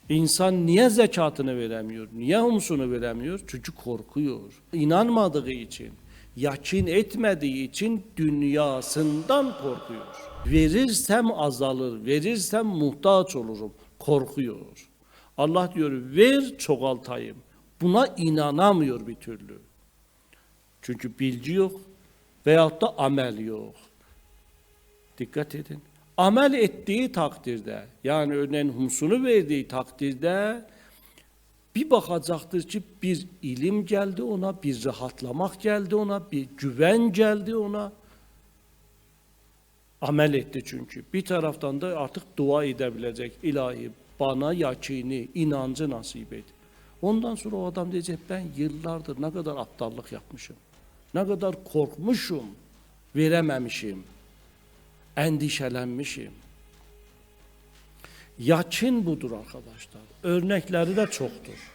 İnsan niye zekatını veremiyor? Niye humsunu veremiyor? Çünkü korkuyor. İnanmadığı için, yakin etmediği için dünyasından korkuyor. Verirsem azalır, verirsem muhtaç olurum. Korkuyor. Allah diyor ver çoğaltayım. Buna inanamıyor bir türlü. Çünkü bilgi yok veyahut da amel yok. Dikkat edin. Amel ettiği takdirde, yani örneğin humsunu verdiği takdirde bir bakacaktır ki bir ilim geldi ona, bir rahatlamak geldi ona, bir güven geldi ona. Amel etti çünkü. Bir taraftan da artık dua edebilecek. İlahi bana yakini, inancı nasip et. Ondan sonra o adam diyecek ben yıllardır ne kadar aptallık yapmışım. Ne kadar korkmuşum, verememişim, endişelenmişim. Yakin budur arkadaşlar. Örnekleri de çoktur.